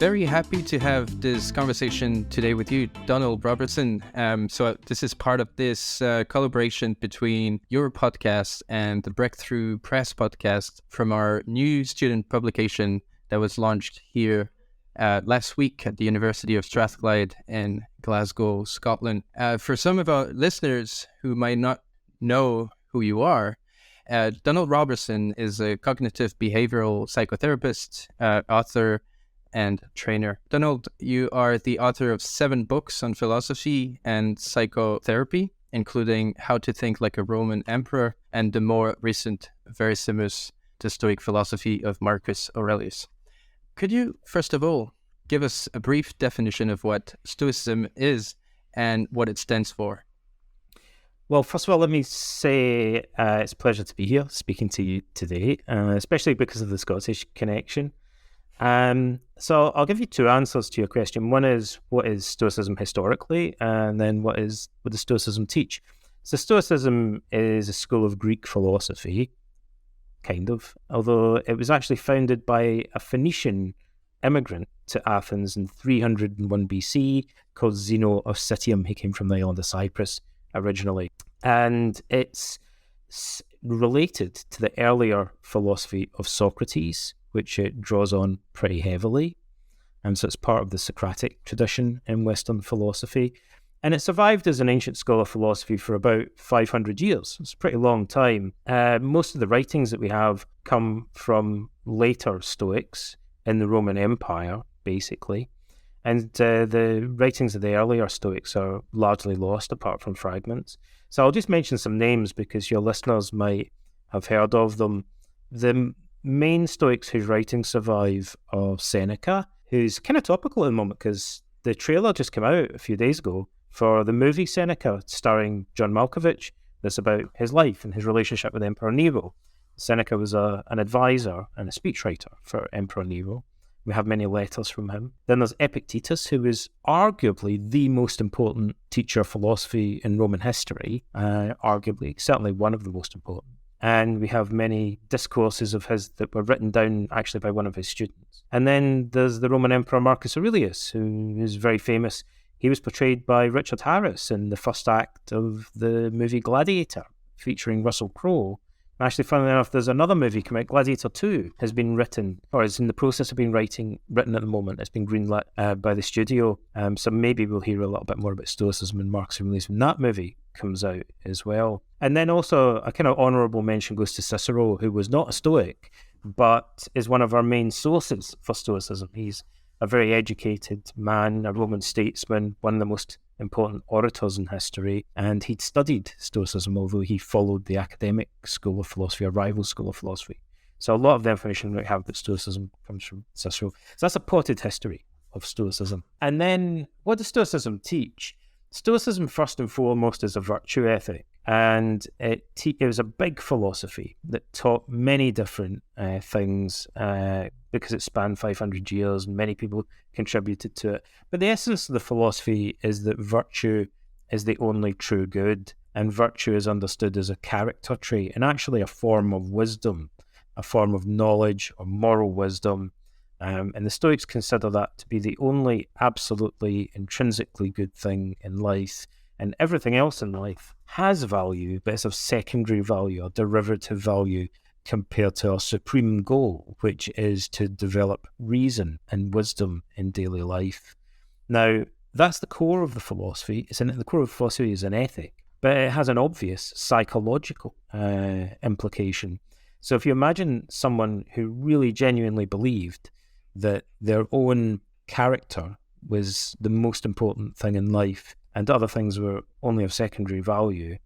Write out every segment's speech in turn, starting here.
very happy to have this conversation today with you, Donald Robertson. So this is part of this collaboration between your podcast and the Breakthrough Press podcast from our new student publication that was launched here last week at the University of Strathclyde in Glasgow, Scotland. For some of our listeners who might not know who you are, Donald Robertson is a cognitive behavioural psychotherapist, author, and trainer. Donald, you are the author of 7 books on philosophy and psychotherapy, including How to Think Like a Roman Emperor and the more recent Verissimus, the Stoic Philosophy of Marcus Aurelius. Could you, first of all, give us a brief definition of what Stoicism is and what it stands for? Well, first of all, let me say it's a pleasure to be here speaking to you today, especially because of the Scottish connection. So I'll give you 2 answers to your question. One is, what is Stoicism historically? And then what does Stoicism teach? So Stoicism is a school of Greek philosophy, kind of, although it was actually founded by a Phoenician immigrant to Athens in 301 BC called Zeno of Citium. He came from the island of Cyprus originally. And it's related to the earlier philosophy of Socrates, which it draws on pretty heavily. And so it's part of the Socratic tradition in Western philosophy. And it survived as an ancient school of philosophy for about 500 years. It's a pretty long time. Most of the writings that we have come from later Stoics in the Roman Empire, basically. And the writings of the earlier Stoics are largely lost apart from fragments. So I'll just mention some names because your listeners might have heard of them. The main Stoics whose writings survive are Seneca, who's kind of topical at the moment because the trailer just came out a few days ago for the movie Seneca, starring John Malkovich. That's about his life and his relationship with Emperor Nero. Seneca was an advisor and a speechwriter for Emperor Nero. We have many letters from him. Then there's Epictetus, who is arguably the most important teacher of philosophy in Roman history, arguably, certainly one of the most important. And we have many discourses of his that were written down actually by one of his students. And then there's the Roman Emperor Marcus Aurelius, who is very famous. He was portrayed by Richard Harris in the first act of the movie Gladiator, featuring Russell Crowe. Actually, funnily enough, there's another movie coming out, Gladiator 2, has been written, or is in the process of being written at the moment. It's been greenlit by the studio. So maybe we'll hear a little bit more about Stoicism and Marcus Aurelius when that movie comes out as well. And then also a kind of honourable mention goes to Cicero, who was not a Stoic, but is one of our main sources for Stoicism. He's a very educated man, a Roman statesman, one of the most important orators in history, and he'd studied Stoicism, although he followed the academic school of philosophy, a rival school of philosophy. So a lot of the information we have about Stoicism comes from Cicero. So that's a potted history of Stoicism. And then what does Stoicism teach? Stoicism, first and foremost, is a virtue ethic, and it was a big philosophy that taught many different things because it spanned 500 years and many people contributed to it. But the essence of the philosophy is that virtue is the only true good, and virtue is understood as a character trait and actually a form of wisdom, a form of knowledge or moral wisdom. And the Stoics consider that to be the only absolutely intrinsically good thing in life, and everything else in life has value, but it's of secondary value or derivative value compared to our supreme goal, which is to develop reason and wisdom in daily life. Now, that's the core of the philosophy. The core of the philosophy is an ethic, but it has an obvious psychological implication. So if you imagine someone who really genuinely believed that their own character was the most important thing in life and other things were only of secondary value.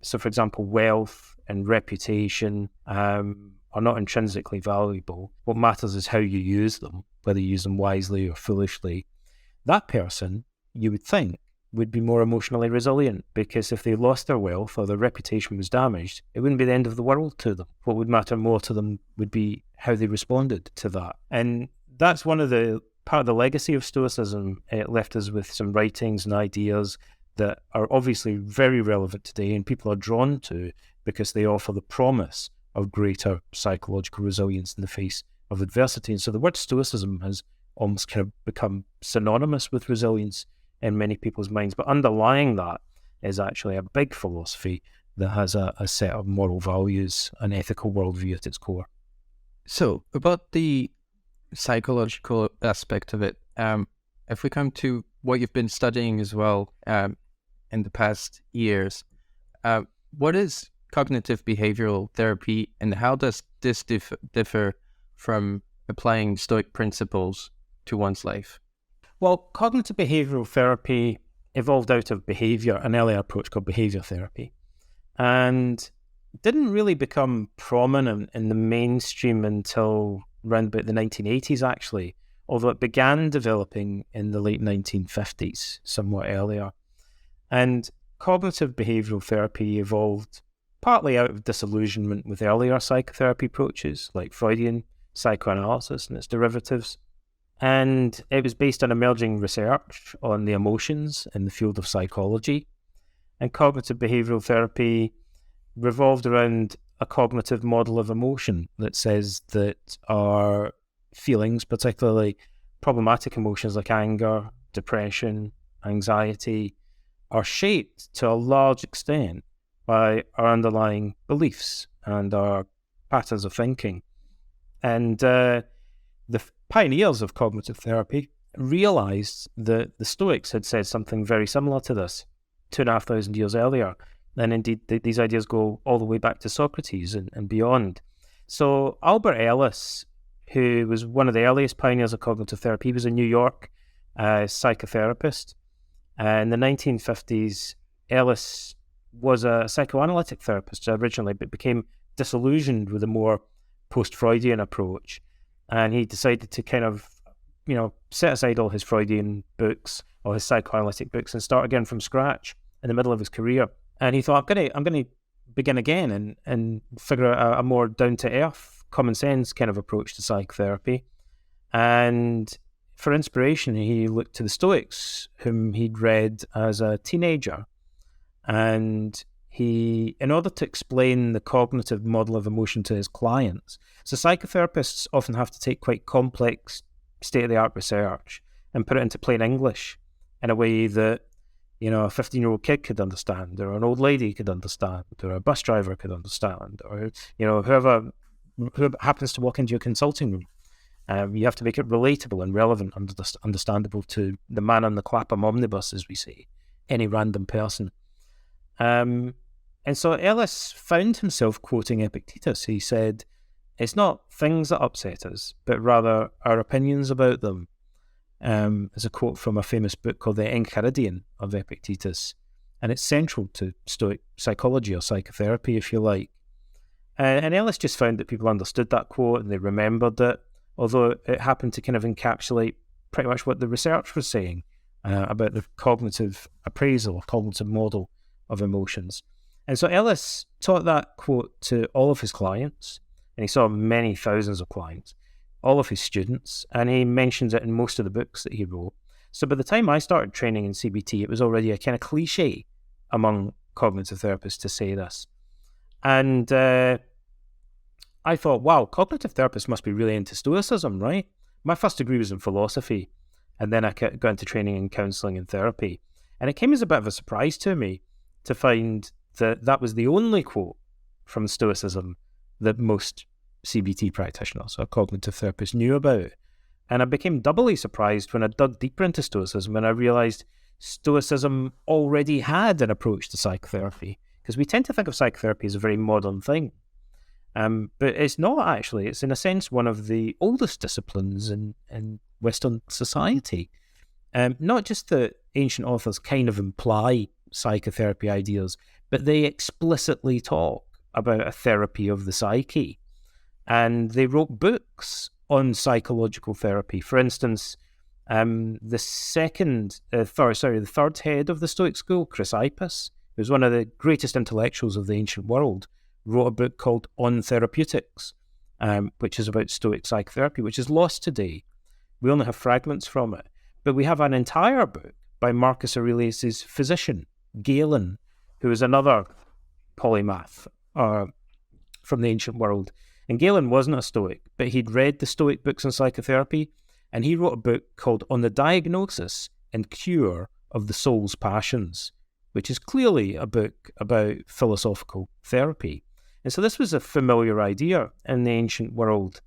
So, for example, wealth and reputation are not intrinsically valuable. What matters is how you use them, whether you use them wisely or foolishly. That person, you would think, would be more emotionally resilient, because if they lost their wealth or their reputation was damaged, it wouldn't be the end of the world to them. What would matter more to them would be how they responded to that. And that's part of the legacy of Stoicism. It left us with some writings and ideas that are obviously very relevant today and people are drawn to because they offer the promise of greater psychological resilience in the face of adversity. And so the word Stoicism has almost kind of become synonymous with resilience in many people's minds. But underlying that is actually a big philosophy that has a set of moral values, an ethical worldview at its core. So about the psychological aspect of it, if we come to what you've been studying as well in the past years, what is cognitive behavioral therapy, and how does this differ from applying Stoic principles to one's life? Well, cognitive behavioral therapy evolved out of behavior, an earlier approach called behavior therapy, and didn't really become prominent in the mainstream until around about the 1980s, actually, although it began developing in the late 1950s, somewhat earlier. And cognitive behavioral therapy evolved partly out of disillusionment with earlier psychotherapy approaches like Freudian psychoanalysis and its derivatives. And it was based on emerging research on the emotions in the field of psychology. And cognitive behavioral therapy revolved around a cognitive model of emotion that says that our feelings, particularly problematic emotions like anger, depression, anxiety, are shaped to a large extent by our underlying beliefs and our patterns of thinking. And the pioneers of cognitive therapy realized that the Stoics had said something very similar to this 2,500 years earlier. And indeed, these ideas go all the way back to Socrates and beyond. So Albert Ellis, who was one of the earliest pioneers of cognitive therapy, he was a New York psychotherapist. In the 1950s, Ellis was a psychoanalytic therapist originally, but became disillusioned with a more post-Freudian approach. And he decided to kind of, set aside all his Freudian books, all his psychoanalytic books, and start again from scratch in the middle of his career. And he thought, I'm going to begin again and figure out a more down-to-earth, common sense kind of approach to psychotherapy. And for inspiration, he looked to the Stoics, whom he'd read as a teenager. And he, in order to explain the cognitive model of emotion to his clients, so psychotherapists often have to take quite complex, state-of-the-art research and put it into plain English in a way that, a 15-year-old kid could understand, or an old lady could understand, or a bus driver could understand, or, whoever happens to walk into your consulting room. You have to make it relatable and relevant and understandable to the man on the Clapham omnibus, as we say, any random person. And so Ellis found himself quoting Epictetus. He said, "It's not things that upset us, but rather our opinions about them." There's a quote from a famous book called The Enchiridion of Epictetus, and it's central to Stoic psychology or psychotherapy, if you like. And Ellis just found that people understood that quote and they remembered it, although it happened to kind of encapsulate pretty much what the research was saying about the cognitive appraisal or cognitive model of emotions. And so Ellis taught that quote to all of his clients, and he saw many thousands of clients, all of his students, and he mentions it in most of the books that he wrote. So by the time I started training in CBT, it was already a kind of cliche among cognitive therapists to say this. And I thought, wow, cognitive therapists must be really into Stoicism, right? My first degree was in philosophy, and then I got into training in counselling and therapy. And it came as a bit of a surprise to me to find that that was the only quote from Stoicism that most CBT practitioners or cognitive therapists knew about. And I became doubly surprised when I dug deeper into Stoicism and I realised Stoicism already had an approach to psychotherapy, because we tend to think of psychotherapy as a very modern thing. But it's not actually. It's in a sense one of the oldest disciplines in Western society. Not just that ancient authors kind of imply psychotherapy ideas, but they explicitly talk about a therapy of the psyche. And they wrote books on psychological therapy. For instance, the third head of the Stoic school, Chrysippus, who was one of the greatest intellectuals of the ancient world, wrote a book called On Therapeutics, which is about Stoic psychotherapy, which is lost today. We only have fragments from it. But we have an entire book by Marcus Aurelius' physician, Galen, who is another polymath from the ancient world. And Galen wasn't a Stoic, but he'd read the Stoic books on psychotherapy, And he wrote a book called On the Diagnosis and Cure of the Soul's Passions, which is clearly a book about philosophical therapy. And so this was a familiar idea in the ancient world.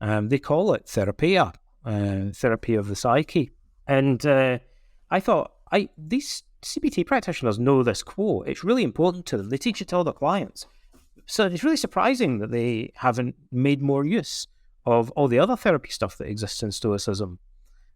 They call it therapia, therapy of the psyche. And I thought, these CBT practitioners know this quote. It's really important to them. They teach it to all their clients. So it's really surprising that they haven't made more use of all the other therapy stuff that exists in Stoicism.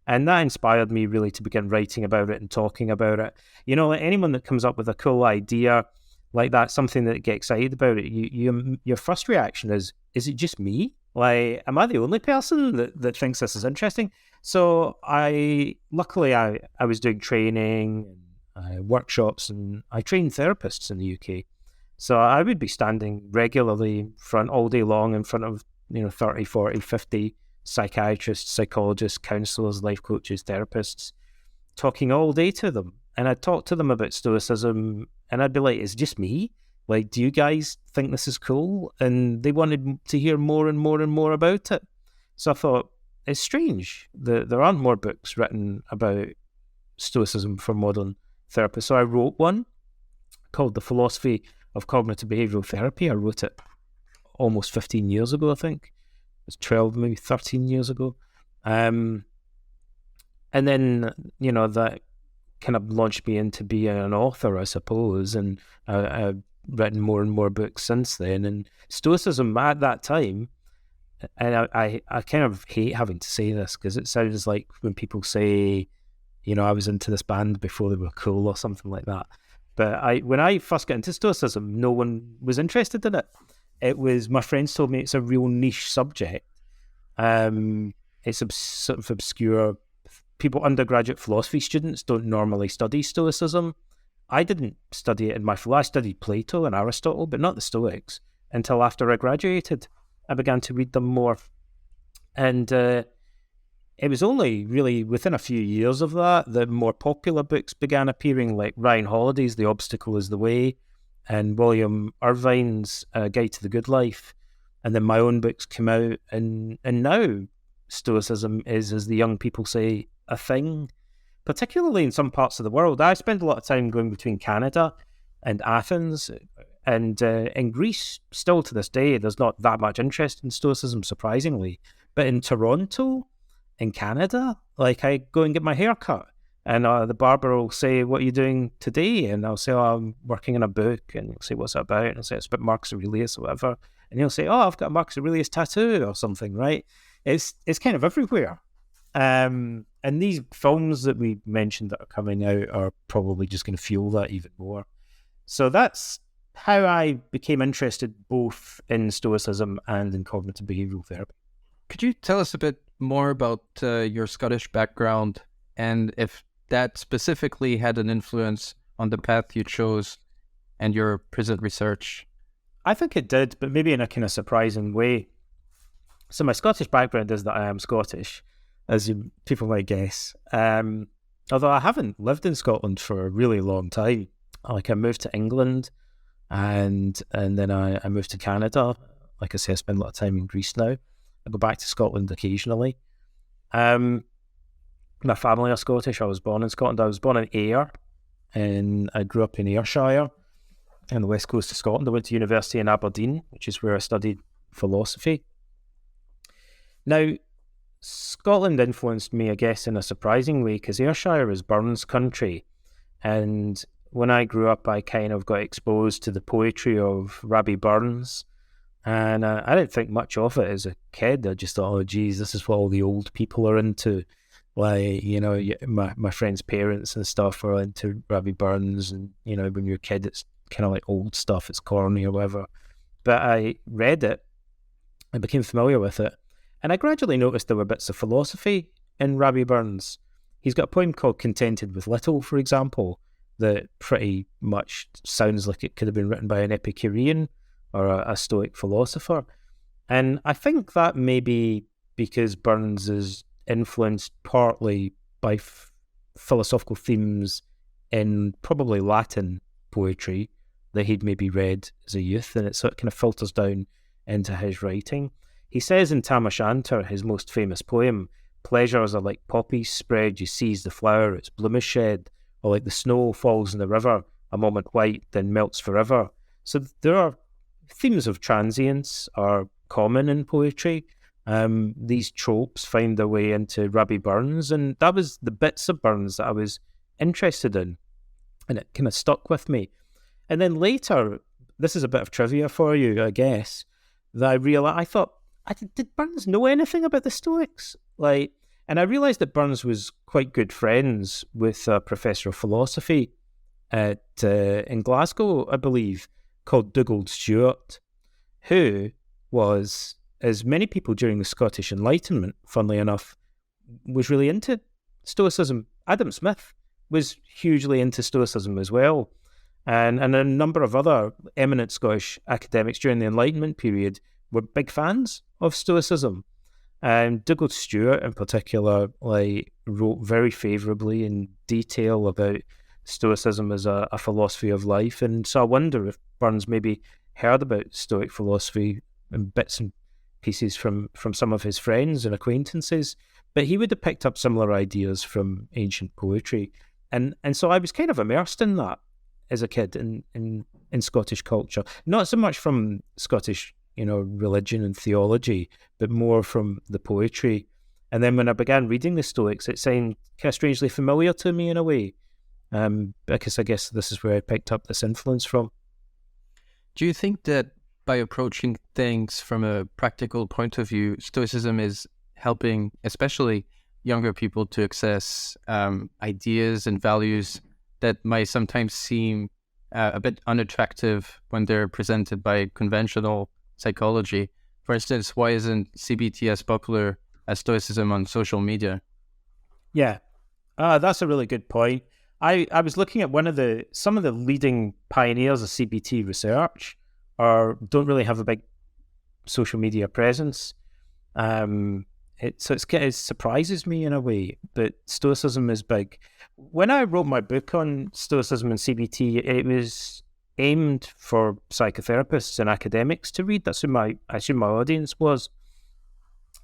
And that inspired me really to begin writing about it and talking about it. You know, anyone that comes up with a cool idea like that, something that get excited about it, your first reaction is it just me? Like, am I the only person that thinks this is interesting? So luckily I was doing training and workshops, and I trained therapists in the UK. So I would be standing regularly all day long in front of 30, 40, 50 psychiatrists, psychologists, counsellors, life coaches, therapists, talking all day to them. And I'd talk to them about Stoicism, and I'd be like, it's just me? Like, do you guys think this is cool? And they wanted to hear more and more and more about it. So I thought, it's strange that there aren't more books written about Stoicism for modern therapists. So I wrote one called The Philosophy of Cognitive Behavioural Therapy. I wrote it almost 15 years ago, I think. It's 12, maybe 13 years ago. And then, that kind of launched me into being an author, I suppose. And I've written more and more books since then. And Stoicism at that time, and I kind of hate having to say this because it sounds like when people say, I was into this band before they were cool or something like that. But when I first got into Stoicism, no one was interested in it. It was, my friends told me it's a real niche subject. It's sort of obscure. People, undergraduate philosophy students, don't normally study Stoicism. I didn't study it in I studied Plato and Aristotle, but not the Stoics, until after I graduated. I began to read them more. And it was only really within a few years of that more popular books began appearing, like Ryan Holiday's The Obstacle is the Way, and William Irvine's Guide to the Good Life. And then my own books came out, and now Stoicism is, as the young people say, a thing, particularly in some parts of the world. I spend a lot of time going between Canada and Athens, and in Greece, still to this day, there's not that much interest in Stoicism, surprisingly. But in Toronto, in Canada, like, I go and get my hair cut, and the barber will say, what are you doing today? And I'll say, I'm working on a book. And he'll say, what's it about? And I'll say, it's about Marcus Aurelius or whatever. And he'll say, I've got a Marcus Aurelius tattoo or something, right? It's kind of everywhere. And these films that we mentioned that are coming out are probably just going to fuel that even more. So that's how I became interested both in Stoicism and in cognitive behavioural therapy. Could you tell us a bit more about your Scottish background, and if that specifically had an influence on the path you chose and your present research? I think it did, but maybe in a kind of surprising way. So my Scottish background is that I am Scottish, as people might guess. Although I haven't lived in Scotland for a really long time. Like, I moved to England, and then I moved to Canada. Like I say, I spend a lot of time in Greece now. I go back to Scotland occasionally. My family are Scottish. I was born in Scotland. I was born in Ayr, and I grew up in Ayrshire on the west coast of Scotland. I went to university in Aberdeen, which is where I studied philosophy. Now, Scotland influenced me, I guess, in a surprising way, because Ayrshire is Burns country. And when I grew up, I kind of got exposed to the poetry of Rabbie Burns. And I didn't think much of it as a kid. I just thought, oh, geez, this is what all the old people are into. Like, my friends' parents and stuff are into Rabbie Burns. And, when you're a kid, it's kind of like old stuff. It's corny or whatever. But I read it. I became familiar with it. And I gradually noticed there were bits of philosophy in Rabbie Burns. He's got a poem called Contented with Little, for example, that pretty much sounds like it could have been written by an Epicurean or a Stoic philosopher. And I think that may be because Burns is influenced partly by philosophical themes in probably Latin poetry that he'd maybe read as a youth, and it sort of kind of filters down into his writing. He says in Tam O'Shanter, his most famous poem, pleasures are like poppies spread, you seize the flower, its bloom is shed, or like the snow falls in the river, a moment white, then melts forever. So there are themes of transience are common in poetry. These tropes find their way into Rabbie Burns, and that was the bits of Burns that I was interested in, and it kind of stuck with me. And then later, this is a bit of trivia for you, I guess, that I realized, I thought, did Burns know anything about the Stoics? And I realised that Burns was quite good friends with a professor of philosophy in Glasgow, I believe, called Dugald Stewart, who was, as many people during the Scottish Enlightenment, funnily enough, was really into Stoicism. Adam Smith was hugely into Stoicism as well. And a number of other eminent Scottish academics during the Enlightenment period were big fans of Stoicism. And Dugald Stewart in particular wrote very favourably in detail about Stoicism as a philosophy of life. And so I wonder if Burns maybe heard about Stoic philosophy in bits and pieces from some of his friends and acquaintances. But he would have picked up similar ideas from ancient poetry. And so I was kind of immersed in that as a kid in Scottish culture. Not so much from Scottish religion and theology, but more from the poetry. And then when I began reading the Stoics, it seemed kind of strangely familiar to me in a way, because I guess this is where I picked up this influence from. Do you think that by approaching things from a practical point of view, Stoicism is helping especially younger people to access ideas and values that might sometimes seem a bit unattractive when they're presented by conventional psychology? For instance, why isn't CBT as popular as Stoicism on social media? Yeah, that's a really good point. I was looking at some of the leading pioneers of CBT research don't really have a big social media presence. It surprises me in a way, but Stoicism is big. When I wrote my book on Stoicism and CBT, it was aimed for psychotherapists and academics to read. That's who I assume my audience was.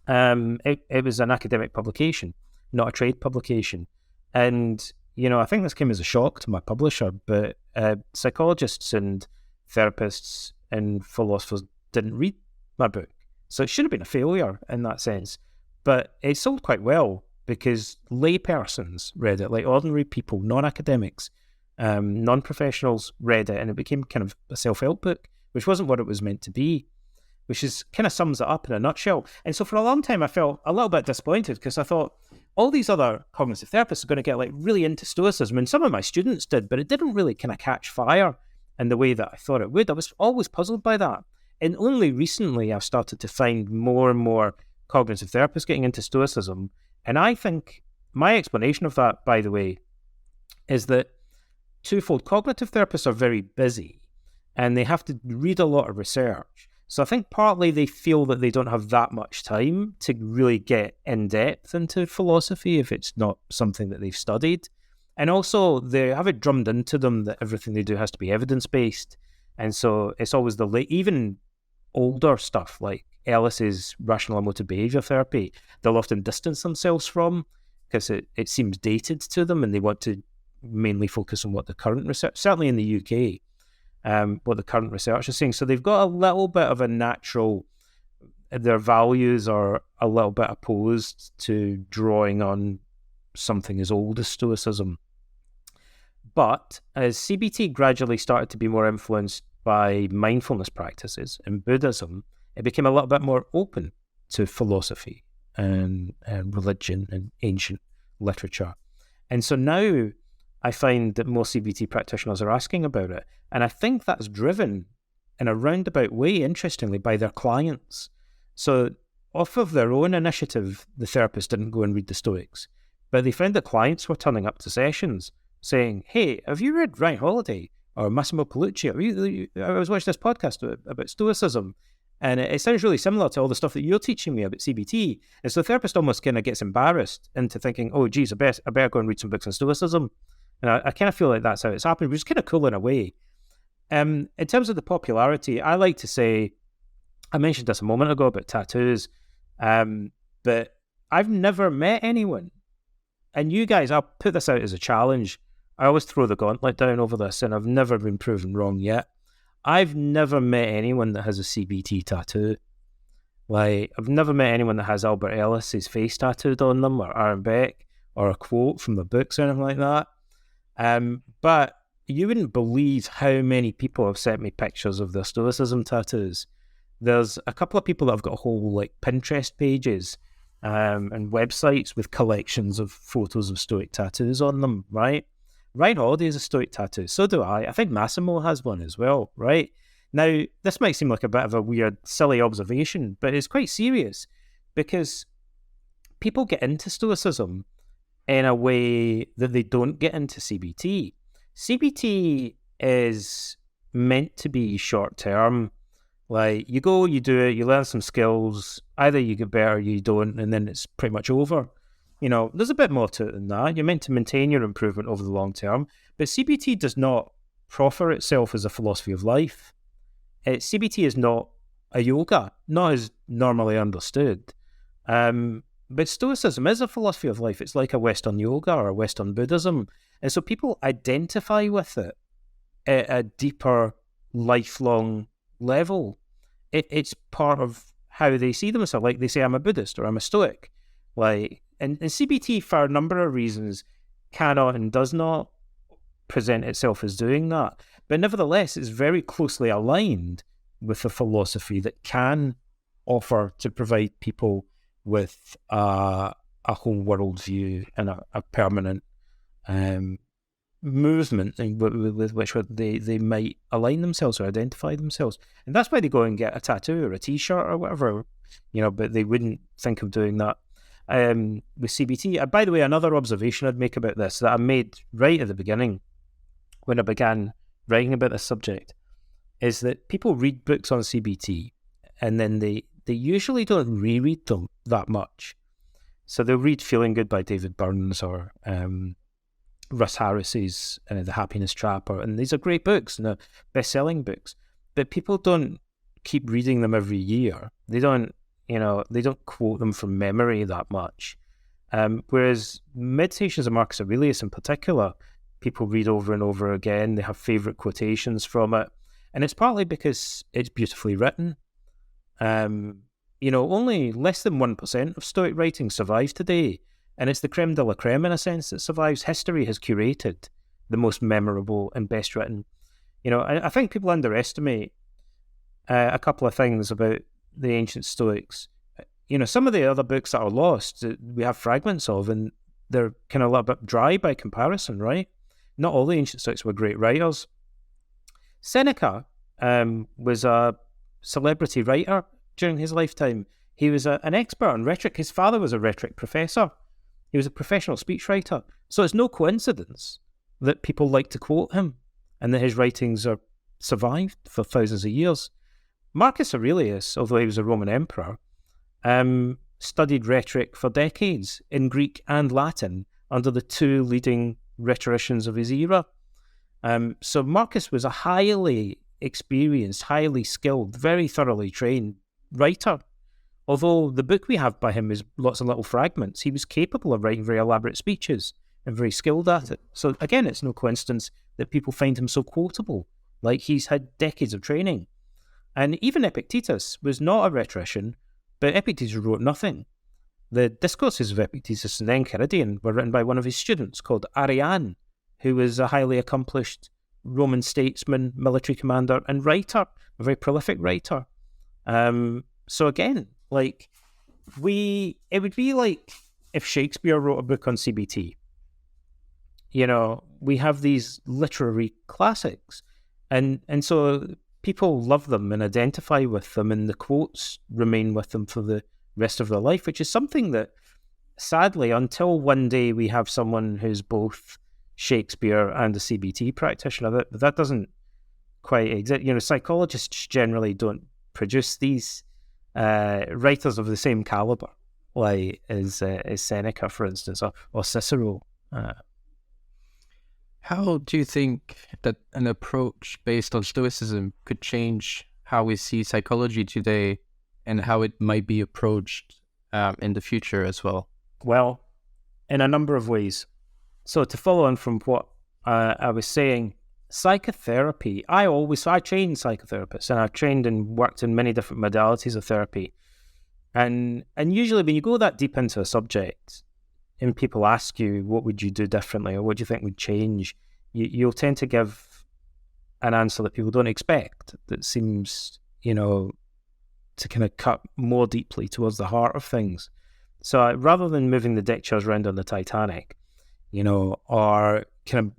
It was an academic publication, not a trade publication. And, I think this came as a shock to my publisher, but psychologists and therapists and philosophers didn't read my book. So it should have been a failure in that sense. But it sold quite well because laypersons read it, like ordinary people, non-academics, non-professionals read it, and it became kind of a self-help book, which wasn't what it was meant to be, which is kind of sums it up in a nutshell. And so for a long time, I felt a little bit disappointed because I thought all these other cognitive therapists are going to get really into Stoicism, and some of my students did, but it didn't really kind of catch fire in the way that I thought it would. I was always puzzled by that. And only recently I've started to find more and more cognitive therapists getting into Stoicism. And I think my explanation of that, by the way, is that twofold. Cognitive therapists are very busy and they have to read a lot of research. So I think partly they feel that they don't have that much time to really get in depth into philosophy if it's not something that they've studied. And also they have it drummed into them that everything they do has to be evidence-based. And so it's always even older stuff like Ellis's rational emotive behaviour therapy, they'll often distance themselves from because it seems dated to them, and they want to mainly focus on what the current research, certainly in the UK, what the current research is saying. So they've got a little bit of a natural, their values are a little bit opposed to drawing on something as old as Stoicism. But as CBT gradually started to be more influenced by mindfulness practices in Buddhism, it became a little bit more open to philosophy and religion and ancient literature. And so now I find that more CBT practitioners are asking about it. And I think that's driven in a roundabout way, interestingly, by their clients. So off of their own initiative, the therapist didn't go and read the Stoics, but they found that clients were turning up to sessions saying, hey, have you read Ryan Holiday or Massimo Paolucci? I was watching this podcast about Stoicism, and it sounds really similar to all the stuff that you're teaching me about CBT. And so the therapist almost kind of gets embarrassed into thinking, oh, geez, I better go and read some books on Stoicism. And I kind of feel like that's how it's happened, which is kind of cool in a way. In terms of the popularity, I like to say, I mentioned this a moment ago about tattoos, but I've never met anyone, and you guys, I'll put this out as a challenge. I always throw the gauntlet down over this, and I've never been proven wrong yet. I've never met anyone that has a CBT tattoo. Like, I've never met anyone that has Albert Ellis's face tattooed on them, or Aaron Beck, or a quote from the books or anything like that. But you wouldn't believe how many people have sent me pictures of their Stoicism tattoos. There's a couple of people that have got whole like Pinterest pages and websites with collections of photos of Stoic tattoos on them, right? Ryan Holiday has a Stoic tattoo. So do I. I think Massimo has one as well, right? Now, this might seem like a bit of a weird, silly observation, but it's quite serious because people get into Stoicism in a way that they don't get into CBT. CBT is meant to be short-term. Like, you go, you do it, you learn some skills, either you get better or you don't, and then it's pretty much over. You know, there's a bit more to it than that. You're meant to maintain your improvement over the long term, but CBT does not proffer itself as a philosophy of life. CBT is not a yoga, not as normally understood. But Stoicism is a philosophy of life. It's like a Western yoga or a Western Buddhism. And so people identify with it at a deeper, lifelong level. It's part of how they see themselves. Like they say, I'm a Buddhist or I'm a Stoic. Like, and CBT, for a number of reasons, cannot and does not present itself as doing that. But nevertheless, it's very closely aligned with a philosophy that can offer to provide people with a whole worldview and a permanent movement with which they might align themselves or identify themselves. And that's why they go and get a tattoo or a T-shirt or whatever, you know, but they wouldn't think of doing that with CBT. By the way, another observation I'd make about this that I made right at the beginning when I began writing about this subject is that people read books on CBT and then they usually don't reread them that much. So they'll read Feeling Good by David Burns or Russ Harris's The Happiness Trap, and these are great books and best-selling books, but people don't keep reading them every year. They don't quote them from memory that much. Whereas Meditations of Marcus Aurelius in particular, people read over and over again. They have favourite quotations from it. And it's partly because it's beautifully written. Only less than 1% of Stoic writing survives today. And it's the creme de la creme, in a sense, that survives. History has curated the most memorable and best written. I think people underestimate a couple of things about the ancient Stoics. Some of the other books that are lost, we have fragments of, and they're kind of a little bit dry by comparison, right? Not all the ancient Stoics were great writers. Seneca was a celebrity writer during his lifetime. He was an expert on rhetoric. His father was a rhetoric professor. He was a professional speechwriter. So it's no coincidence that people like to quote him and that his writings are survived for thousands of years. Marcus Aurelius, although he was a Roman emperor, studied rhetoric for decades in Greek and Latin under the two leading rhetoricians of his era. So Marcus was a highly experienced, highly skilled, very thoroughly trained writer. Although the book we have by him is lots of little fragments, he was capable of writing very elaborate speeches and very skilled at it. So again, it's no coincidence that people find him so quotable, like he's had decades of training. And even Epictetus was not a rhetorician, but Epictetus wrote nothing. The discourses of Epictetus and Enchiridion were written by one of his students called Arrian, who was a highly accomplished Roman statesman, military commander, and writer, a very prolific writer. So again, it would be like if Shakespeare wrote a book on CBT. We have these literary classics, and so people love them and identify with them, and the quotes remain with them for the rest of their life, which is something that, sadly, until one day we have someone who's both Shakespeare and a CBT practitioner, that doesn't quite exist. Psychologists generally don't produce these writers of the same caliber, like as Seneca, for instance, or Cicero. How do you think that an approach based on Stoicism could change how we see psychology today and how it might be approached in the future as well? Well, in a number of ways. So to follow on from what I was saying, psychotherapy, I trained psychotherapists, and I've trained and worked in many different modalities of therapy. And usually when you go that deep into a subject and people ask you, what would you do differently or what do you think would change? You'll tend to give an answer that people don't expect, that seems, to kind of cut more deeply towards the heart of things. So rather than moving the deck chairs around on the Titanic, or kind of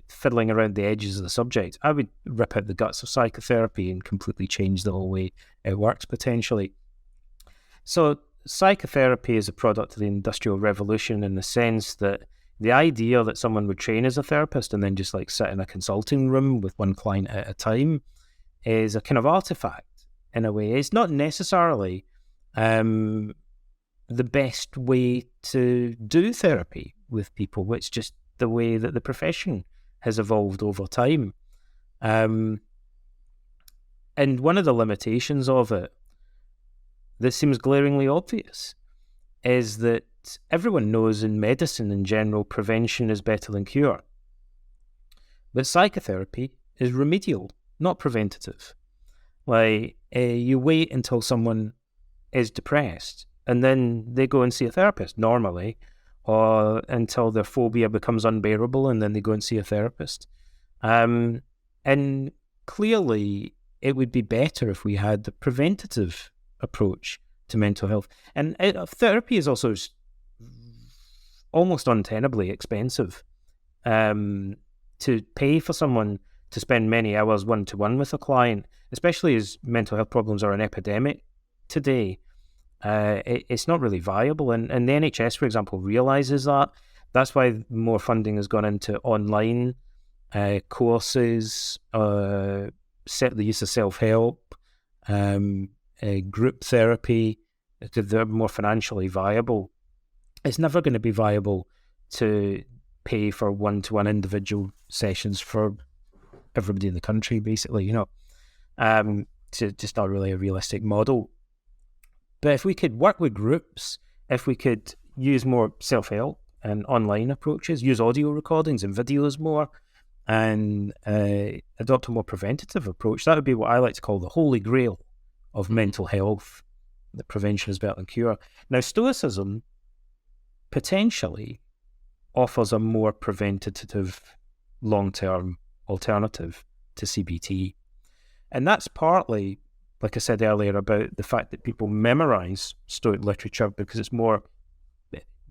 fiddling around the edges of the subject, I would rip out the guts of psychotherapy and completely change the whole way it works potentially. So psychotherapy is a product of the Industrial Revolution in the sense that the idea that someone would train as a therapist and then just like sit in a consulting room with one client at a time is a kind of artifact in a way. It's not necessarily the best way to do therapy with people. It's just the way that the profession has evolved over time. And one of the limitations of it that seems glaringly obvious is that everyone knows in medicine in general, prevention is better than cure. But psychotherapy is remedial, not preventative. Like, you wait until someone is depressed and then they go and see a therapist normally, or until their phobia becomes unbearable and then they go and see a therapist. And clearly it would be better if we had the preventative approach to mental health. And therapy is also almost untenably expensive. To pay for someone to spend many hours one-to-one with a client, especially as mental health problems are an epidemic today, it's not really viable. And the NHS, for example, realises that. That's why more funding has gone into online courses, the use of self-help, group therapy, because they're more financially viable. It's never going to be viable to pay for one-to-one individual sessions for everybody in the country, basically, it's just not really a realistic model. But if we could work with groups, if we could use more self-help and online approaches, use audio recordings and videos more, and adopt a more preventative approach, that would be what I like to call the holy grail of mental health. The prevention is better than cure. Now, Stoicism potentially offers a more preventative, long-term alternative to CBT. And that's partly, like I said earlier, about the fact that people memorize Stoic literature because it's more,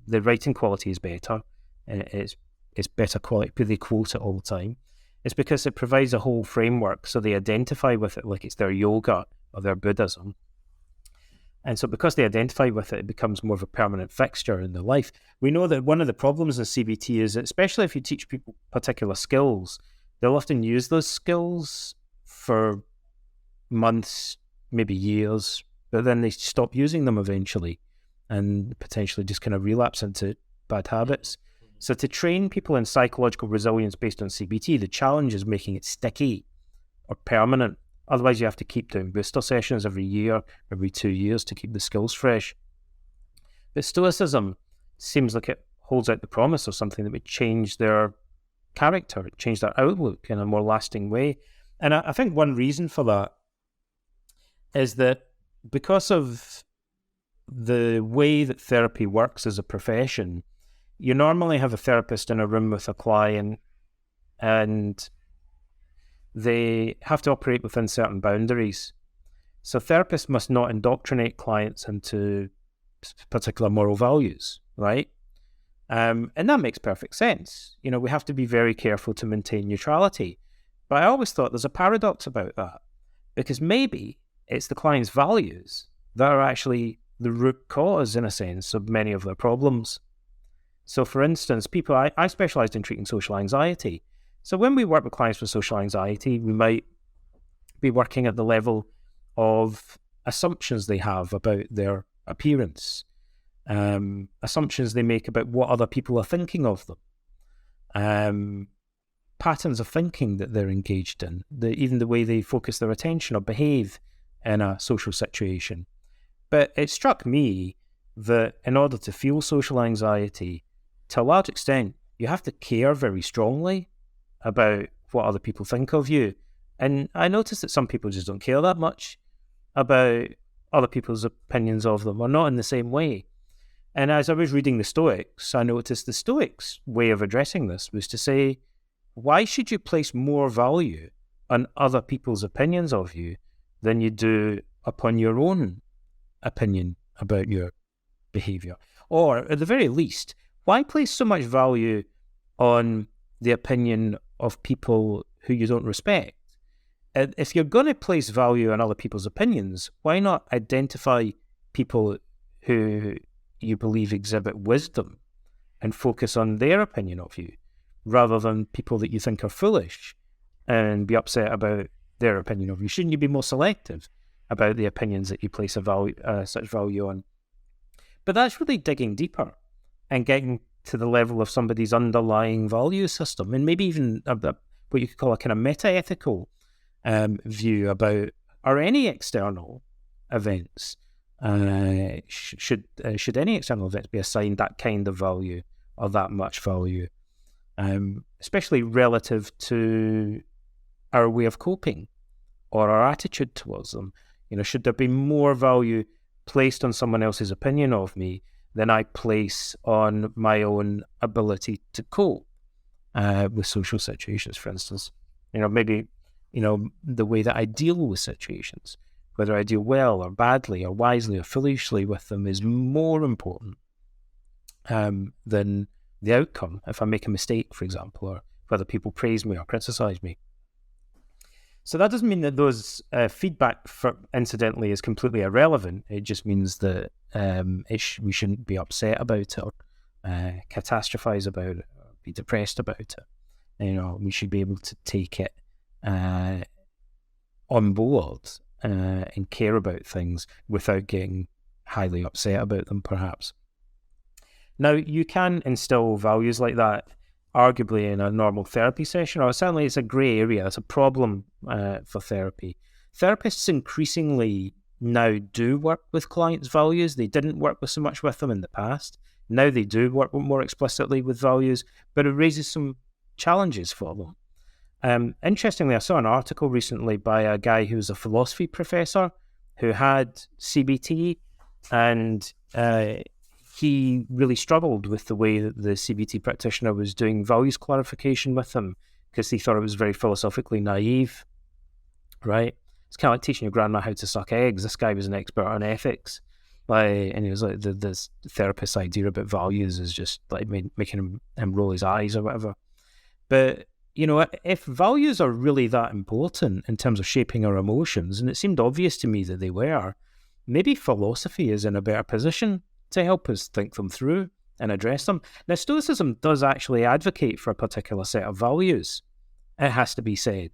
the writing quality is better, and it's better quality, but they quote it all the time. It's because it provides a whole framework, so they identify with it like it's their yoga or their Buddhism. And so because they identify with it, it becomes more of a permanent fixture in their life. We know that one of the problems in CBT is that, especially if you teach people particular skills, they'll often use those skills for months, maybe years, but then they stop using them eventually and potentially just kind of relapse into bad habits. So to train people in psychological resilience based on CBT, the challenge is making it sticky or permanent. Otherwise, you have to keep doing booster sessions every year, every 2 years to keep the skills fresh. But Stoicism seems like it holds out the promise of something that would change their character, change their outlook in a more lasting way. And I think one reason for that is that because of the way that therapy works as a profession, you normally have a therapist in a room with a client and they have to operate within certain boundaries. So therapists must not indoctrinate clients into particular moral values, right? And that makes perfect sense. We have to be very careful to maintain neutrality. But I always thought there's a paradox about that, because maybe it's the client's values that are actually the root cause, in a sense, of many of their problems. So for instance, I specialized in treating social anxiety. So when we work with clients with social anxiety, we might be working at the level of assumptions they have about their appearance, assumptions they make about what other people are thinking of them, patterns of thinking that they're engaged in, even the way they focus their attention or behave in a social situation. But it struck me that in order to feel social anxiety, to a large extent, you have to care very strongly about what other people think of you. And I noticed that some people just don't care that much about other people's opinions of them, or not in the same way. And as I was reading the Stoics, I noticed the Stoics' way of addressing this was to say, why should you place more value on other people's opinions of you than you do upon your own opinion about your behaviour? Or at the very least, why place so much value on the opinion of people who you don't respect? If you're going to place value on other people's opinions, why not identify people who you believe exhibit wisdom and focus on their opinion of you, rather than people that you think are foolish and be upset about their opinion of you? Shouldn't you be more selective about the opinions that you place such value on? But that's really digging deeper and getting to the level of somebody's underlying value system, and maybe even what you could call a kind of meta-ethical view about, are any external events, should any external events be assigned that kind of value or that much value, especially relative to our way of coping or our attitude towards them? Should there be more value placed on someone else's opinion of me than I place on my own ability to cope with social situations, for instance? Maybe the way that I deal with situations, whether I deal well or badly or wisely or foolishly with them, is more important than the outcome. If I make a mistake, for example, or whether people praise me or criticize me. So that doesn't mean that those feedback, incidentally, is completely irrelevant. It just means that we shouldn't be upset about it or catastrophize about it or be depressed about it. We should be able to take it on board and care about things without getting highly upset about them, perhaps. Now, you can instill values like that, arguably, in a normal therapy session, or certainly it's a grey area. It's a problem for therapy. Therapists increasingly now do work with clients' values. They didn't work so much with them in the past. Now they do work more explicitly with values, but it raises some challenges for them. Interestingly, I saw an article recently by a guy who was a philosophy professor who had CBT, and he really struggled with the way that the CBT practitioner was doing values clarification with him, because he thought it was very philosophically naive, right? It's kind of like teaching your grandma how to suck eggs. This guy was an expert on ethics, and he was like, this therapist's idea about values is just like making him roll his eyes or whatever. But if values are really that important in terms of shaping our emotions, and it seemed obvious to me that they were, maybe philosophy is in a better position to help us think them through and address them. Now, Stoicism does actually advocate for a particular set of values, it has to be said,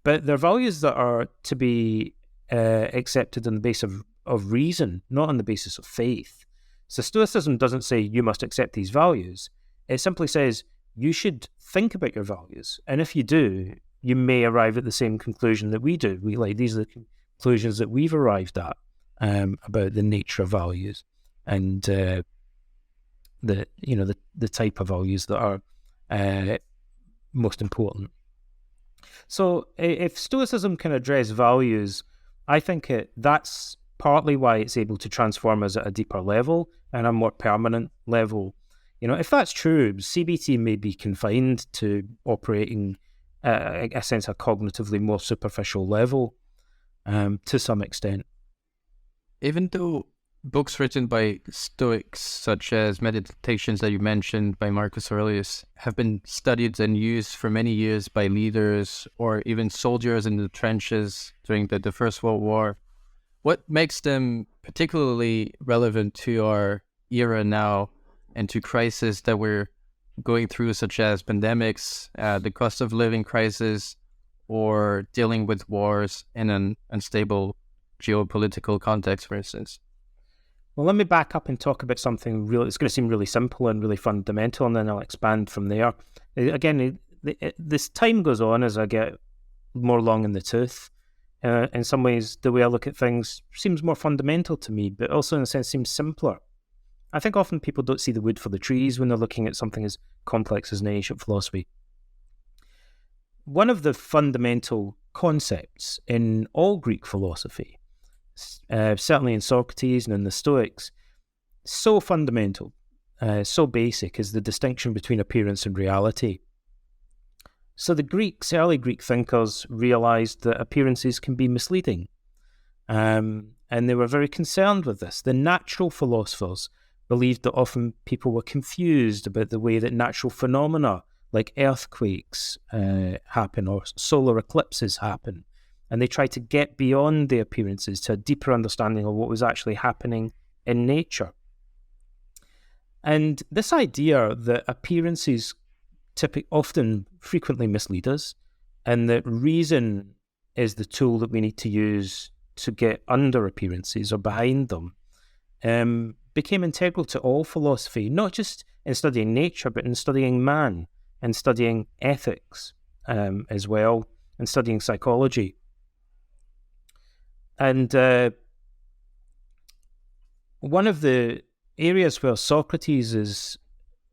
but they're values that are to be accepted on the basis of reason, not on the basis of faith. So Stoicism doesn't say you must accept these values. It simply says you should think about your values, and if you do, you may arrive at the same conclusion that we do. These are the conclusions that we've arrived at about the nature of values and the type of values that are most important. So if Stoicism can address values, I think that's partly why it's able to transform us at a deeper level and a more permanent level. If that's true, CBT may be confined to operating at a sense a cognitively more superficial level to some extent. Even though books written by Stoics, such as Meditations that you mentioned by Marcus Aurelius, have been studied and used for many years by leaders or even soldiers in the trenches during the First World War, what makes them particularly relevant to our era now and to crises that we're going through, such as pandemics, the cost of living crisis, or dealing with wars in an unstable geopolitical context, for instance? Well, let me back up and talk about something real. It's going to seem really simple and really fundamental, and then I'll expand from there. Again, this time goes on as I get more long in the tooth. In some ways, the way I look at things seems more fundamental to me, but also in a sense seems simpler. I think often people don't see the wood for the trees when they're looking at something as complex as an ancient philosophy. One of the fundamental concepts in all Greek philosophy, certainly in Socrates and in the Stoics, so fundamental, so basic, is the distinction between appearance and reality. So the Greeks, early Greek thinkers, realized that appearances can be misleading. And they were very concerned with this. The natural philosophers believed that often people were confused about the way that natural phenomena like earthquakes happen or solar eclipses happen. And they tried to get beyond the appearances to a deeper understanding of what was actually happening in nature. And this idea that appearances often frequently mislead us, and that reason is the tool that we need to use to get under appearances or behind them, became integral to all philosophy, not just in studying nature, but in studying man and studying ethics as well, and studying psychology. And one of the areas where Socrates is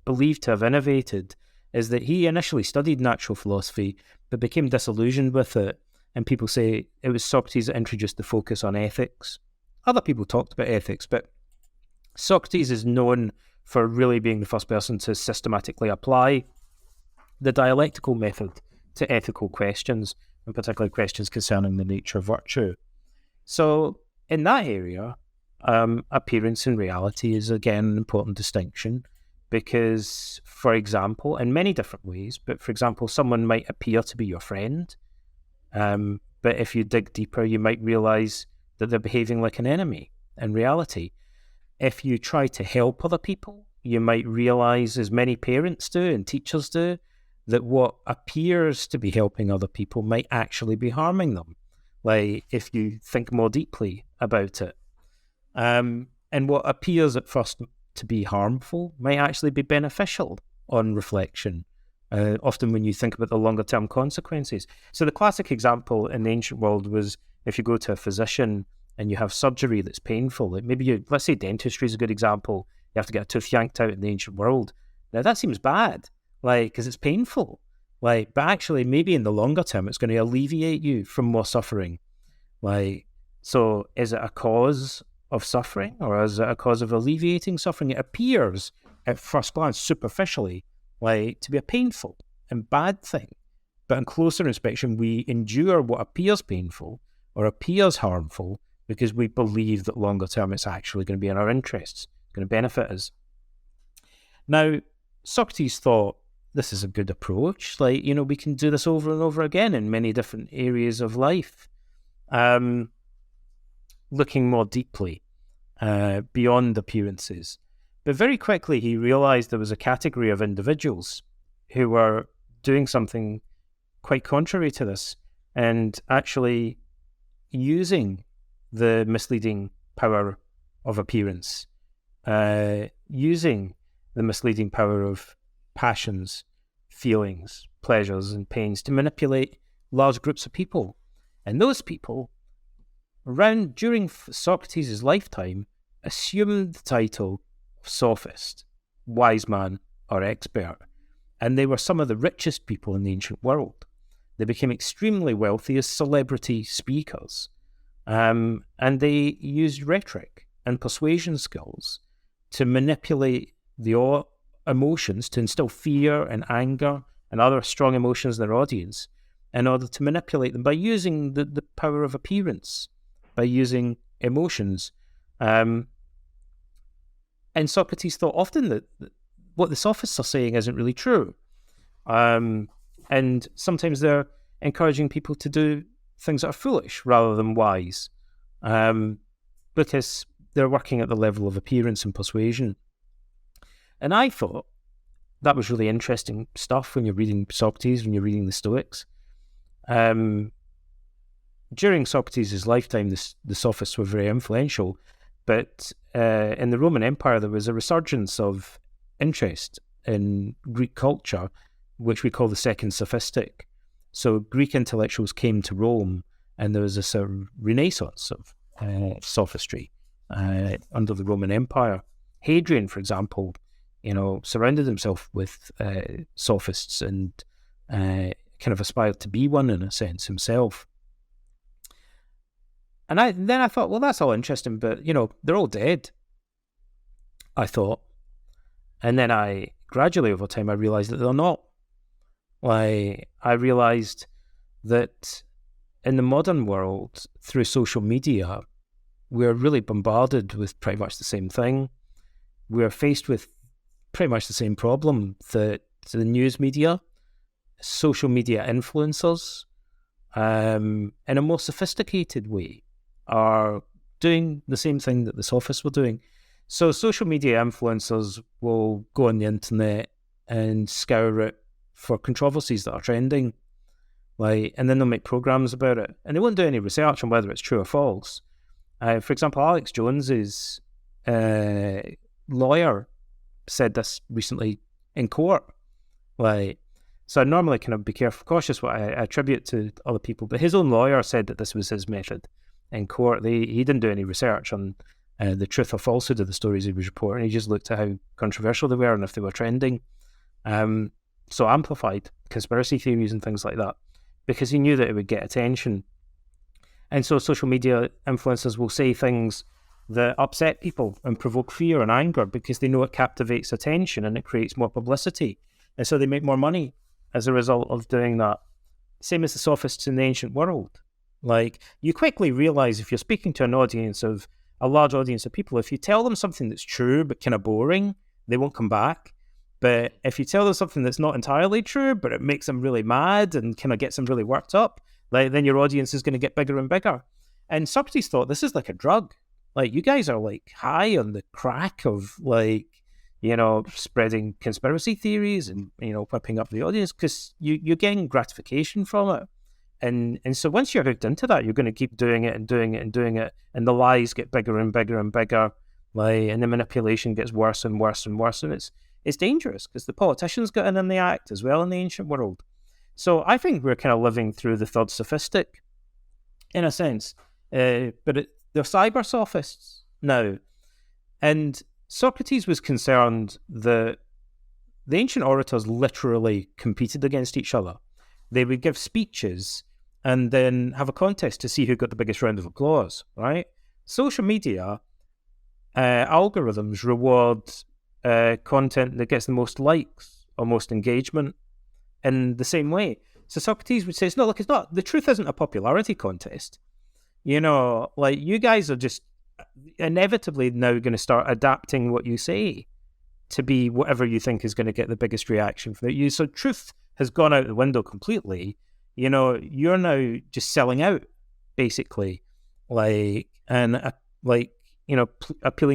believed to have innovated is that he initially studied natural philosophy, but became disillusioned with it. And people say it was Socrates that introduced the focus on ethics. Other people talked about ethics, but Socrates is known for really being the first person to systematically apply the dialectical method to ethical questions, and particularly questions concerning the nature of virtue. So in that area, appearance and reality is again an important distinction, because, for example, in many different ways, but for example, someone might appear to be your friend, but if you dig deeper, you might realize that they're behaving like an enemy in reality. If you try to help other people, you might realize, as many parents do and teachers do, that what appears to be helping other people might actually be harming them, like if you think more deeply about it. And what appears at first to be harmful might actually be beneficial on reflection, often when you think about the longer term consequences. So the classic example in the ancient world was if you go to a physician and you have surgery that's painful, like maybe let's say dentistry is a good example, you have to get a tooth yanked out in the ancient world. Now that seems bad, because it's painful, but actually maybe in the longer term it's going to alleviate you from more suffering. So is it a cause of suffering, or is it a cause of alleviating suffering? It appears at first glance superficially to be a painful and bad thing, but on closer inspection we endure what appears painful or appears harmful because we believe that longer term it's actually going to be in our interests, going to benefit us. Now, Socrates thought this is a good approach. We can do this over and over again in many different areas of life. Looking more deeply beyond appearances. But very quickly he realized there was a category of individuals who were doing something quite contrary to this, and actually using the misleading power of appearance, using the misleading power of passions, feelings, pleasures, and pains to manipulate large groups of people. And those people, during Socrates' lifetime, assumed the title of sophist, wise man, or expert. And they were some of the richest people in the ancient world. They became extremely wealthy as celebrity speakers. And they used rhetoric and persuasion skills to manipulate the emotions, to instill fear and anger and other strong emotions in their audience, in order to manipulate them by using the power of appearance, by using emotions. And Socrates thought often that what the sophists are saying isn't really true. And sometimes they're encouraging people to do things that are foolish rather than wise, because they're working at the level of appearance and persuasion. And I thought that was really interesting stuff when you're reading Socrates, when you're reading the Stoics. During Socrates' lifetime, the sophists were very influential, but in the Roman Empire, there was a resurgence of interest in Greek culture, which we call the Second Sophistic. So Greek intellectuals came to Rome, and there was a sort of renaissance of sophistry under the Roman Empire. Hadrian, for example, surrounded himself with sophists and kind of aspired to be one in a sense himself. And then I thought, well, that's all interesting, but, they're all dead, I thought. And then I gradually over time, I realized that they're not. I realized that in the modern world, through social media, we're really bombarded with pretty much the same thing. We're faced with pretty much the same problem that the news media, social media influencers, in a more sophisticated way, are doing the same thing that the sophists were doing. So social media influencers will go on the internet and scour it for controversies that are trending, and then they'll make programs about it. And they won't do any research on whether it's true or false. For example, Alex Jones's lawyer said this recently in court. So I normally kind of be cautious what I attribute to other people, but his own lawyer said that this was his method in court. He didn't do any research on the truth or falsehood of the stories he was reporting. He just looked at how controversial they were and if they were trending. So amplified conspiracy theories and things like that, because he knew that it would get attention. And so social media influencers will say things that upset people and provoke fear and anger because they know it captivates attention and it creates more publicity. And so they make more money as a result of doing that. Same as the sophists in the ancient world. You quickly realize if you're speaking to a large audience of people, if you tell them something that's true but kind of boring, they won't come back. But if you tell them something that's not entirely true, but it makes them really mad and kind of gets them really worked up, then your audience is going to get bigger and bigger. And Socrates thought this is like a drug. You guys are high on the crack of spreading conspiracy theories and, whipping up the audience because you're getting gratification from it. And so once you're hooked into that, you're going to keep doing it and doing it and doing it. And the lies get bigger and bigger and bigger. And the manipulation gets worse and worse and worse. And it's dangerous because the politicians got in the act as well in the ancient world. So I think we're kind of living through the third sophistic in a sense. But they're cyber sophists now. And Socrates was concerned that the ancient orators literally competed against each other. They would give speeches and then have a contest to see who got the biggest round of applause, right? Social media algorithms reward content that gets the most likes or most engagement in the same way. So Socrates would say, it's not, the truth isn't a popularity contest. You guys are just inevitably now going to start adapting what you say to be whatever you think is going to get the biggest reaction from you. So truth has gone out the window completely. You're now just selling out, basically, appealing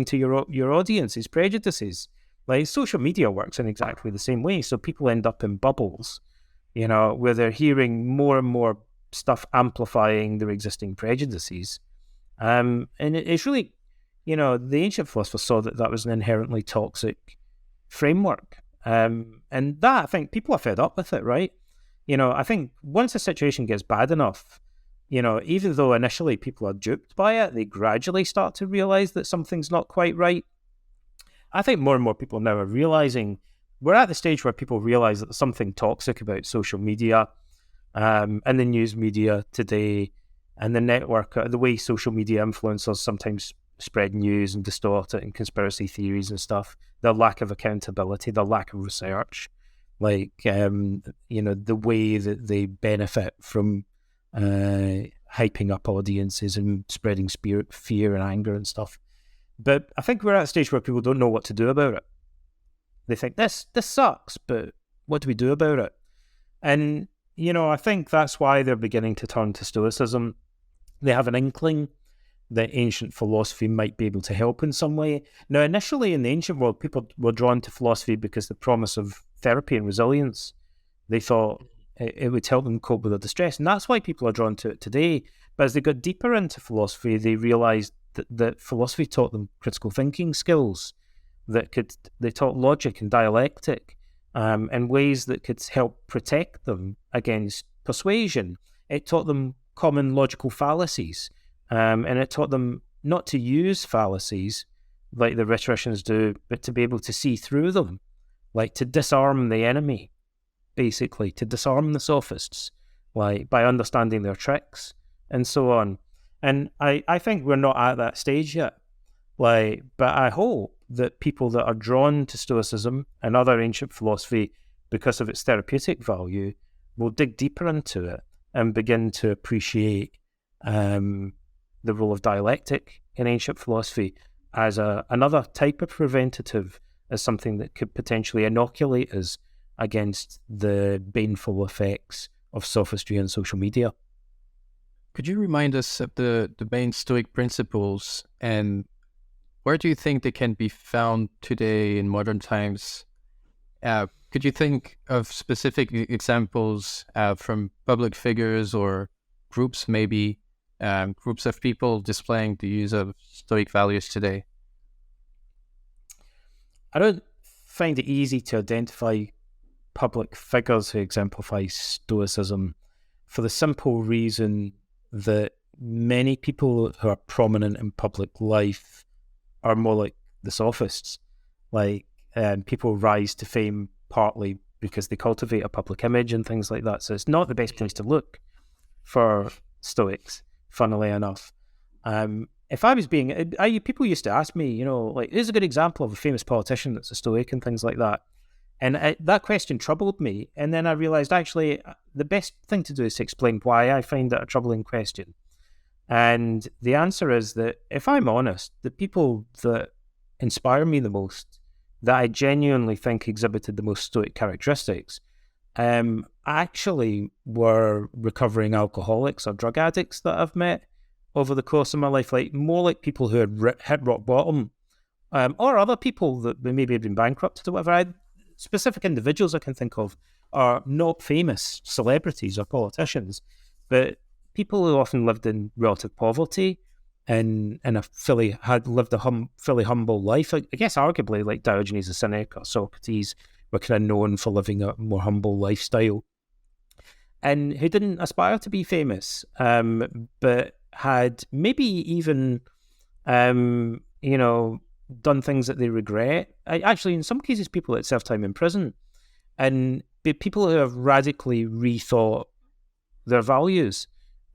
to your audience's prejudices. Social media works in exactly the same way. So people end up in bubbles, where they're hearing more and more stuff amplifying their existing prejudices. And it's really, the ancient philosophers saw that was an inherently toxic framework. And that, I think, people are fed up with it, right? I think once a situation gets bad enough, even though initially people are duped by it, they gradually start to realize that something's not quite right. I think more and more people now are realizing we're at the stage where people realize that there's something toxic about social media and the news media today and the network, the way social media influencers sometimes spread news and distort it and conspiracy theories and stuff, their lack of accountability, their lack of research, the way that they benefit from hyping up audiences and spreading fear and anger and stuff. But I think we're at a stage where people don't know what to do about it. They think, this sucks, but what do we do about it? And, I think that's why they're beginning to turn to Stoicism. They have an inkling that ancient philosophy might be able to help in some way. Now, initially in the ancient world, people were drawn to philosophy because the promise of therapy and resilience. They thought it would help them cope with their distress. And that's why people are drawn to it today. But as they got deeper into philosophy, they realized that philosophy taught them critical thinking skills, they taught logic and dialectic in ways that could help protect them against persuasion. It taught them common logical fallacies, and it taught them not to use fallacies, like the rhetoricians do, but to be able to see through them, like to disarm the enemy, basically, to disarm the sophists, like by understanding their tricks and so on. And I think we're not at that stage yet. Like, but I hope that people that are drawn to Stoicism and other ancient philosophy because of its therapeutic value will dig deeper into it and begin to appreciate the role of dialectic in ancient philosophy as another type of preventative, as something that could potentially inoculate us against the baneful effects of sophistry and social media. Could you remind us of the main Stoic principles, and where do you think they can be found today in modern times? Could you think of specific examples from public figures or groups, maybe groups of people displaying the use of Stoic values today? I don't find it easy to identify public figures who exemplify Stoicism for the simple reason that many people who are prominent in public life are more like the sophists. Like, people rise to fame partly because they cultivate a public image and things like that. So it's not the best place to look for Stoics, funnily enough. If I was being, people used to ask me, like, here's a good example of a famous politician that's a Stoic and things like that. And that question troubled me. And then I realized, actually, the best thing to do is to explain why I find it a troubling question. And the answer is that, if I'm honest, the people that inspire me the most, that I genuinely think exhibited the most Stoic characteristics, actually were recovering alcoholics or drug addicts that I've met over the course of my life, like more like people who had hit rock bottom, or other people that maybe had been bankrupted or whatever. Specific individuals I can think of are not famous celebrities or politicians, but people who often lived in relative poverty and lived a fairly humble life. I guess arguably like Diogenes the Cynic or Socrates were kind of known for living a more humble lifestyle, and who didn't aspire to be famous, but had maybe even done things that they regret. Actually, in some cases, people that serve time in prison, and people who have radically rethought their values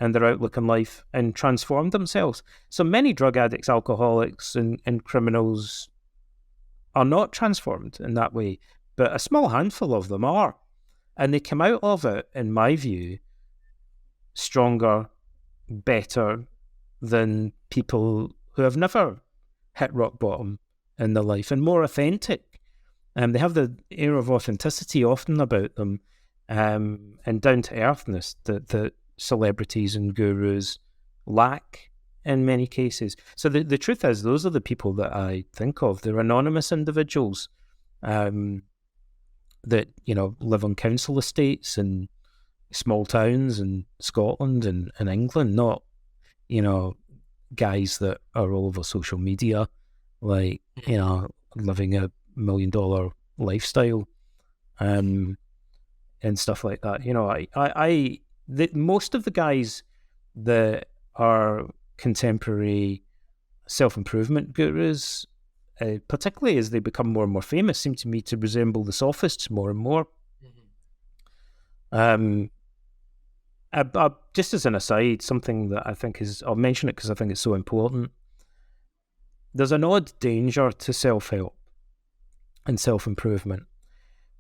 and their outlook on life and transformed themselves. So many drug addicts, alcoholics, and criminals are not transformed in that way, but a small handful of them are. And they come out of it, in my view, stronger, better than people who have never hit rock bottom in their life, and more authentic. They have the air of authenticity often about them, and down-to-earthness that celebrities and gurus lack in many cases. So the truth is, those are the people that I think of. They're anonymous individuals that live on council estates and small towns in Scotland and England, not guys that are all over social media, like, living $1 million lifestyle, and stuff like that. Most of the guys that are contemporary self-improvement gurus, particularly as they become more and more famous, seem to me to resemble the sophists more and more. Just as an aside, something that I think I'll mention it because I think it's so important. There's an odd danger to self-help and self-improvement,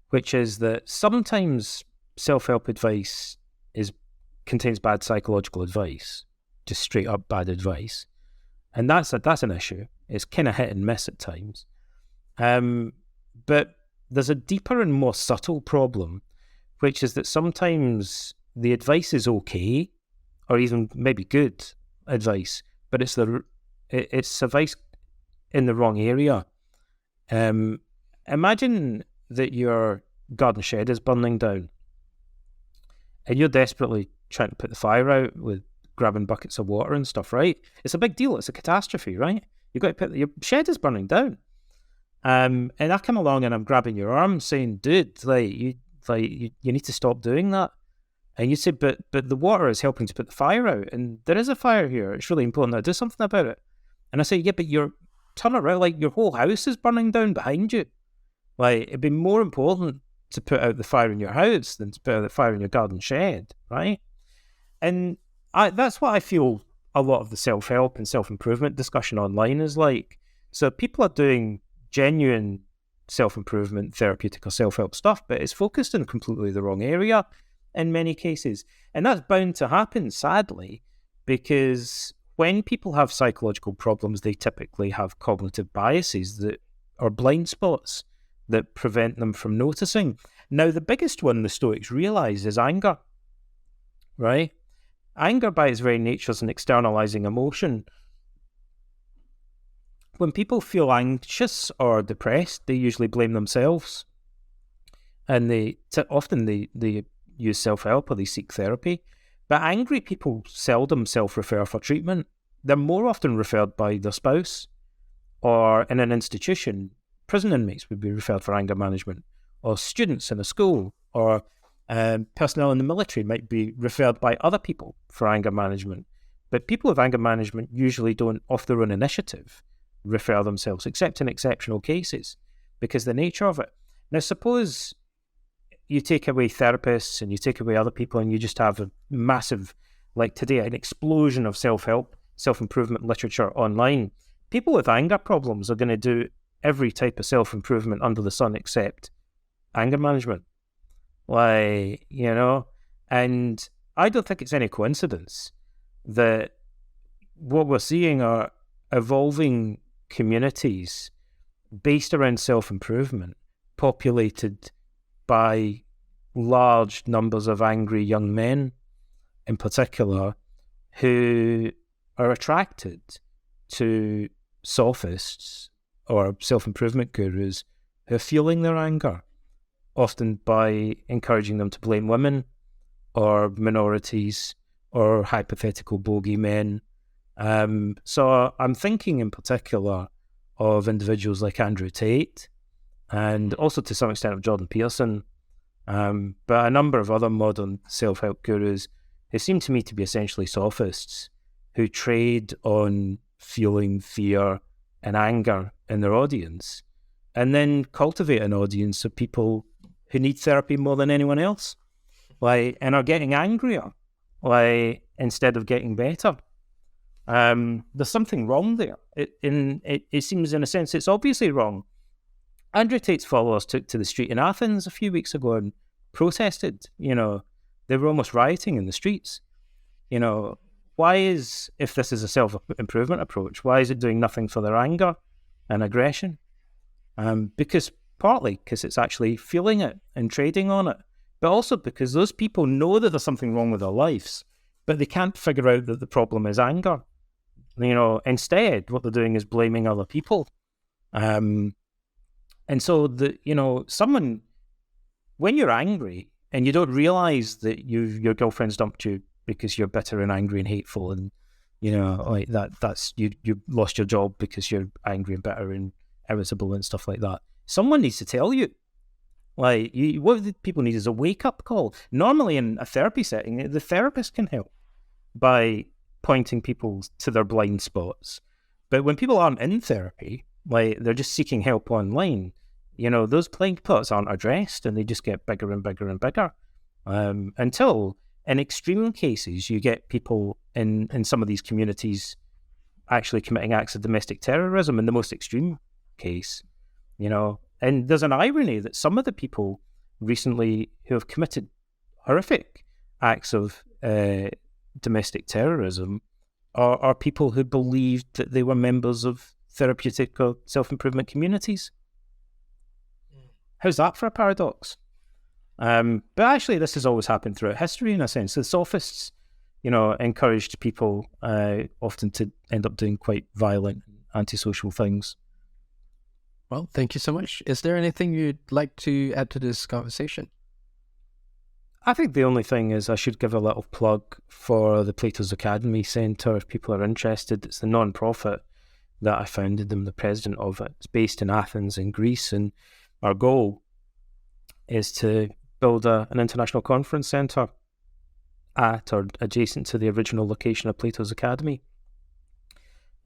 which is that sometimes self-help advice contains bad psychological advice, just straight up bad advice. And that's an issue. It's kind of hit and miss at times. But there's a deeper and more subtle problem, which is that sometimes the advice is okay, or even maybe good advice, but it's advice in the wrong area. Imagine that your garden shed is burning down, and you're desperately trying to put the fire out with grabbing buckets of water and stuff, right? It's a big deal. It's a catastrophe, right? You've got to your shed is burning down. And I come along and I'm grabbing your arm saying, dude, you need to stop doing that. And you say, but the water is helping to put the fire out, and there is a fire here. It's really important that I do something about it. And I say, yeah, but you're turn around, like your whole house is burning down behind you. Like, it'd be more important to put out the fire in your house than to put out the fire in your garden shed, right? And that's what I feel a lot of the self-help and self-improvement discussion online is like. So people are doing genuine self-improvement, therapeutic or self-help stuff, but it's focused in completely the wrong area in many cases. And that's bound to happen, sadly, because when people have psychological problems, they typically have cognitive biases that are blind spots that prevent them from noticing. Now, the biggest one the Stoics realize is anger, right? Anger, by its very nature, is an externalizing emotion. When people feel anxious or depressed, they usually blame themselves. And often they use self-help or they seek therapy. But angry people seldom self-refer for treatment. They're more often referred by their spouse, or in an institution, prison inmates would be referred for anger management, or students in a school, or personnel in the military might be referred by other people for anger management. But people with anger management usually don't, off their own initiative, refer themselves, except in exceptional cases, because the nature of it. Now, suppose you take away therapists and you take away other people and you just have a massive, like today, an explosion of self-help, self-improvement literature online. People with anger problems are going to do every type of self-improvement under the sun except anger management. Like, you know, and I don't think it's any coincidence that what we're seeing are evolving communities based around self-improvement, populated by large numbers of angry young men in particular, who are attracted to sophists or self-improvement gurus who are feeling their anger, often by encouraging them to blame women or minorities or hypothetical bogeymen. So I'm thinking in particular of individuals like Andrew Tate and also to some extent of Jordan Peterson, but a number of other modern self-help gurus who seem to me to be essentially sophists who trade on feeling fear and anger in their audience and then cultivate an audience of people who need therapy more than anyone else, like, and are getting angrier, like, instead of getting better. There's something wrong there. It seems, in a sense, it's obviously wrong. Andrew Tate's followers took to the street in Athens a few weeks ago and protested. You know, they were almost rioting in the streets. You know, if this is a self-improvement approach, why is it doing nothing for their anger and aggression? Partly because it's actually feeling it and trading on it, but also because those people know that there's something wrong with their lives, but they can't figure out that the problem is anger. You know, instead, what they're doing is blaming other people. And so, when you're angry and you don't realize that your girlfriend's dumped you because you're bitter and angry and hateful, and you know, like that's you lost your job because you're angry and bitter and irritable and stuff like that. Someone needs to tell you. Like, what people need is a wake-up call. Normally, in a therapy setting, the therapist can help by pointing people to their blind spots. But when people aren't in therapy, like, they're just seeking help online, you know, those blind spots aren't addressed and they just get bigger and bigger and bigger. Until, in extreme cases, you get people in some of these communities actually committing acts of domestic terrorism in the most extreme case, you know. And there's an irony that some of the people recently who have committed horrific acts of domestic terrorism are people who believed that they were members of therapeutic or self-improvement communities. How's that for a paradox? But actually, this has always happened throughout history, in a sense. The sophists, you know, encouraged people often to end up doing quite violent, antisocial things. Well, thank you so much. Is there anything you'd like to add to this conversation? I think the only thing is I should give a little plug for the Plato's Academy Centre if people are interested. It's the non-profit that I founded. I'm the president of it. It's based in Athens in Greece, and our goal is to build an international conference centre at or adjacent to the original location of Plato's Academy.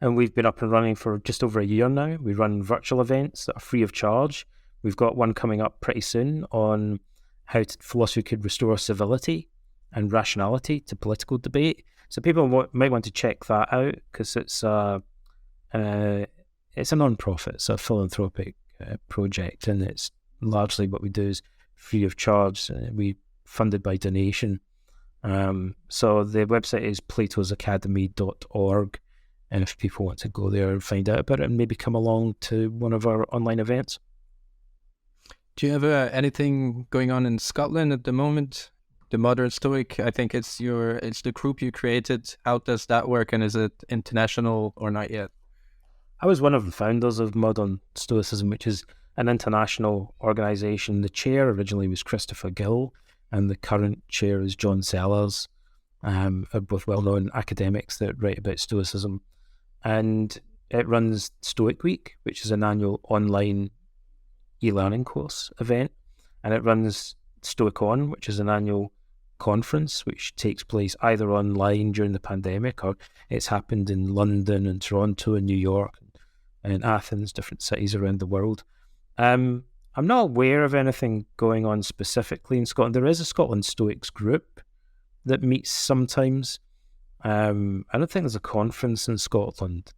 and we've been up and running for just over a year now. We run virtual events that are free of charge. We've got one coming up pretty soon on how philosophy could restore civility and rationality to political debate. So people might want to check that out, because it's a non-profit, it's a philanthropic project, and it's largely what we do is free of charge. We funded by donation. So the website is platosacademy.org, and if people want to go there and find out about it and maybe come along to one of our online events. Do you have anything going on in Scotland at the moment? The Modern Stoic, I think it's the group you created. How does that work, and is it international or not yet? I was one of the founders of Modern Stoicism, which is an international organisation. The chair originally was Christopher Gill, and the current chair is John Sellers, are both well-known academics that write about Stoicism. And it runs Stoic Week, which is an annual online e-learning course event, and it runs StoicOn, which is an annual conference which takes place either online during the pandemic, or it's happened in London and Toronto and New York and Athens, different cities around the world. I'm not aware of anything going on specifically in Scotland. There is a Scotland Stoics group that meets sometimes. I don't think there's a conference in Scotland,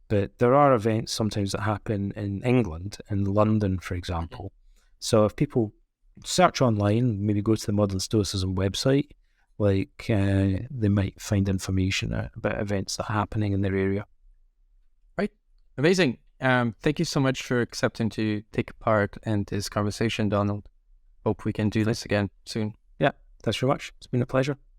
but there are events sometimes that happen in England, in London, for example. So if people search online, maybe go to the Modern Stoicism website, they might find information about events that are happening in their area. Right. Amazing. Thank you so much for accepting to take part in this conversation, Donald. Hope we can do this again soon. Yeah, thanks very much. It's been a pleasure.